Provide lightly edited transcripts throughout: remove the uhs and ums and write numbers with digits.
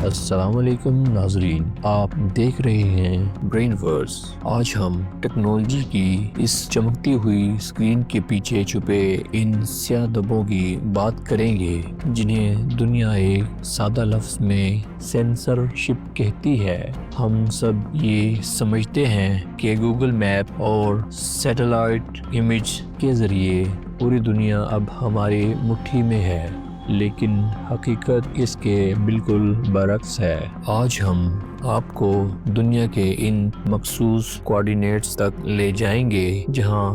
السلام علیکم ناظرین، آپ دیکھ رہے ہیں برین ورس۔ آج ہم ٹیکنالوجی کی اس چمکتی ہوئی اسکرین کے پیچھے چھپے ان سیاہ دبوں کی بات کریں گے جنہیں دنیا ایک سادہ لفظ میں سینسر شپ کہتی ہے۔ ہم سب یہ سمجھتے ہیں کہ گوگل میپ اور سیٹلائٹ امیج کے ذریعے پوری دنیا اب ہماری مٹھی میں ہے، لیکن حقیقت اس کے بالکل برعکس ہے۔ آج ہم آپ کو دنیا کے ان مخصوص کوآرڈینیٹس تک لے جائیں گے جہاں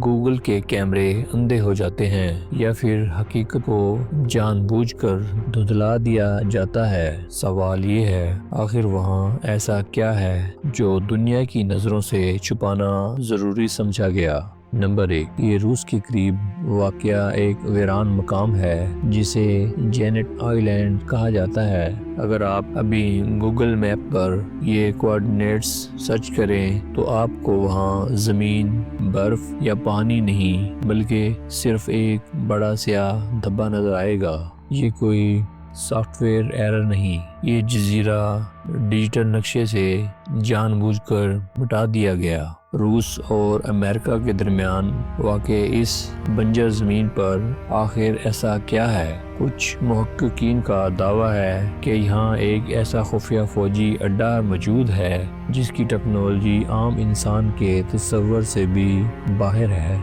گوگل کے کیمرے اندھے ہو جاتے ہیں یا پھر حقیقت کو جان بوجھ کر دھندلا دیا جاتا ہے۔ سوال یہ ہے، آخر وہاں ایسا کیا ہے جو دنیا کی نظروں سے چھپانا ضروری سمجھا گیا؟ نمبر 1، یہ روس کے قریب واقع ایک ویران مقام ہے جسے جینٹ آئی لینڈ کہا جاتا ہے۔ اگر آپ ابھی گوگل میپ پر یہ کوآرڈینیٹس سرچ کریں تو آپ کو وہاں زمین، برف یا پانی نہیں بلکہ صرف ایک بڑا سیاہ دھبا نظر آئے گا۔ یہ کوئی سافٹ ویئر ایرر نہیں، یہ جزیرہ ڈیجیٹل نقشے سے جان بوجھ کر مٹا دیا گیا۔ روس اور امریکہ کے درمیان واقع اس بنجر زمین پر آخر ایسا کیا ہے؟ کچھ محققین کا دعویٰ ہے کہ یہاں ایک ایسا خفیہ فوجی اڈہ موجود ہے جس کی ٹیکنالوجی عام انسان کے تصور سے بھی باہر ہے۔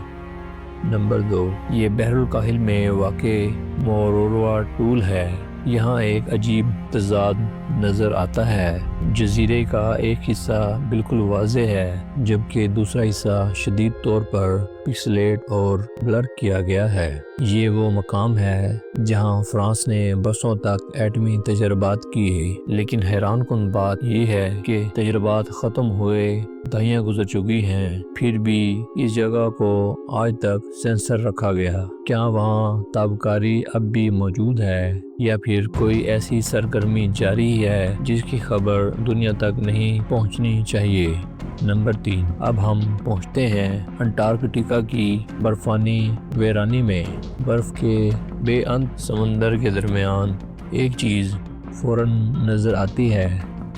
نمبر 2، یہ بحر الکاہل میں واقع موروروا ٹول ہے۔ یہاں ایک عجیب تضاد نظر آتا ہے۔ جزیرے کا ایک حصہ بالکل واضح ہے جبکہ دوسرا حصہ شدید طور پر پکسلیٹ اور بلر کیا گیا ہے۔ یہ وہ مقام ہے جہاں فرانس نے برسوں تک ایٹمی تجربات کیے، لیکن حیران کن بات یہ ہے کہ تجربات ختم ہوئے دہائیاں گزر چکی ہیں، پھر بھی اس جگہ کو آج تک سینسر رکھا گیا۔ کیا وہاں تابکاری اب بھی موجود ہے یا پھر کوئی ایسی سرگرمی جاری ہے جس کی خبر دنیا تک نہیں پہنچنی چاہیے؟ نمبر 3، اب ہم پہنچتے ہیں انٹارکٹیکا کی برفانی ویرانی میں۔ برف کے بے انت سمندر کے درمیان ایک چیز فوراً نظر آتی ہے،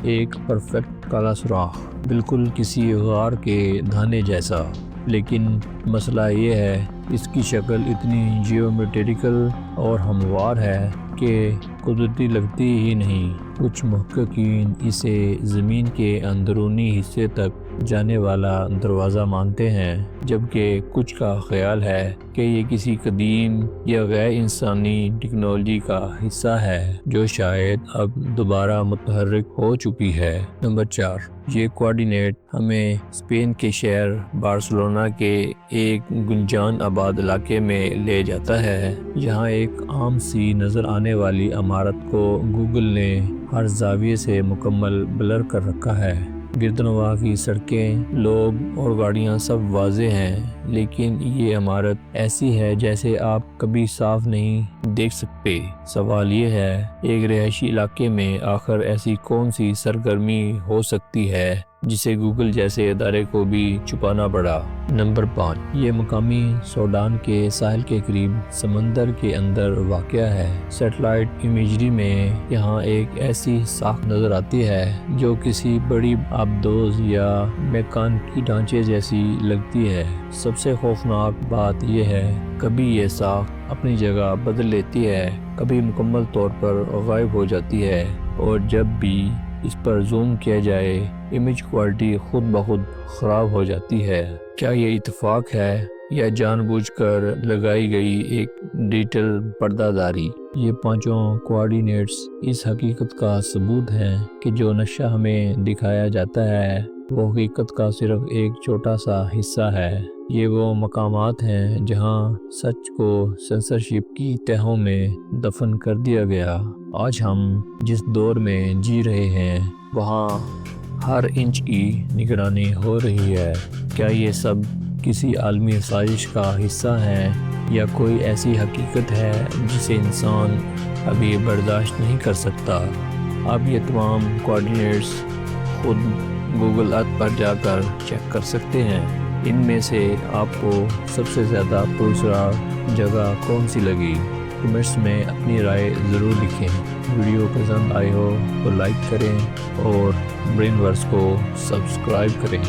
ایک پرفیکٹ کالا سوراخ، بالکل کسی غار کے دھانے جیسا۔ لیکن مسئلہ یہ ہے، اس کی شکل اتنی جیومیٹریکل اور ہموار ہے کہ قدرتی لگتی ہی نہیں۔ کچھ محققین اسے زمین کے اندرونی حصے تک جانے والا دروازہ مانتے ہیں، جبکہ کچھ کا خیال ہے کہ یہ کسی قدیم یا غیر انسانی ٹیکنالوجی کا حصہ ہے جو شاید اب دوبارہ متحرک ہو چکی ہے۔ نمبر 4، یہ کوآرڈینیٹ ہمیں اسپین کے شہر بارسلونا کے ایک گنجان آباد علاقے میں لے جاتا ہے۔ یہاں ایک عام سی نظر آنے والی عمارت کو گوگل نے ہر زاویے سے مکمل بلر کر رکھا ہے۔ گردنواں کی سڑکیں، لوگ اور گاڑیاں سب واضح ہیں، لیکن یہ عمارت ایسی ہے جیسے آپ کبھی صاف نہیں دیکھ سکتے۔ سوال یہ ہے، ایک رہائشی علاقے میں آخر ایسی کون سی سرگرمی ہو سکتی ہے جسے گوگل جیسے ادارے کو بھی چھپانا پڑا؟ نمبر 5، یہ مقامی سوڈان کے ساحل کے قریب سمندر کے اندر واقع ہے۔ سیٹلائٹ امیجری میں یہاں ایک ایسی ساخت نظر آتی ہے جو کسی بڑی آبدوز یا میکانیکی ڈھانچے جیسی لگتی ہے۔ سب سے خوفناک بات یہ ہے، کبھی یہ ساخت اپنی جگہ بدل لیتی ہے، کبھی مکمل طور پر غائب ہو جاتی ہے، اور جب بھی اس پر زوم کیا جائے امیج کوالٹی خود بخود خراب ہو جاتی ہے۔ کیا یہ اتفاق ہے یا جان بوجھ کر لگائی گئی ایک ڈیجیٹل پردہ داری؟ یہ پانچوں کوآرڈینیٹس اس حقیقت کا ثبوت ہیں کہ جو نقشہ ہمیں دکھایا جاتا ہے وہ حقیقت کا صرف ایک چھوٹا سا حصہ ہے۔ یہ وہ مقامات ہیں جہاں سچ کو سینسرشپ کی تہوں میں دفن کر دیا گیا۔ آج ہم جس دور میں جی رہے ہیں وہاں ہر انچ کی نگرانی ہو رہی ہے۔ کیا یہ سب کسی عالمی سازش کا حصہ ہے یا کوئی ایسی حقیقت ہے جسے انسان ابھی برداشت نہیں کر سکتا؟ آپ یہ تمام کوآرڈینیٹس خود گوگل ارتھ پر جا کر چیک کر سکتے ہیں۔ ان میں سے آپ کو سب سے زیادہ پراسرار جگہ کون سی لگی؟ کمنٹس میں اپنی رائے ضرور لکھیں۔ ویڈیو پسند آئی ہو تو لائک کریں اور برین ورس کو سبسکرائب کریں۔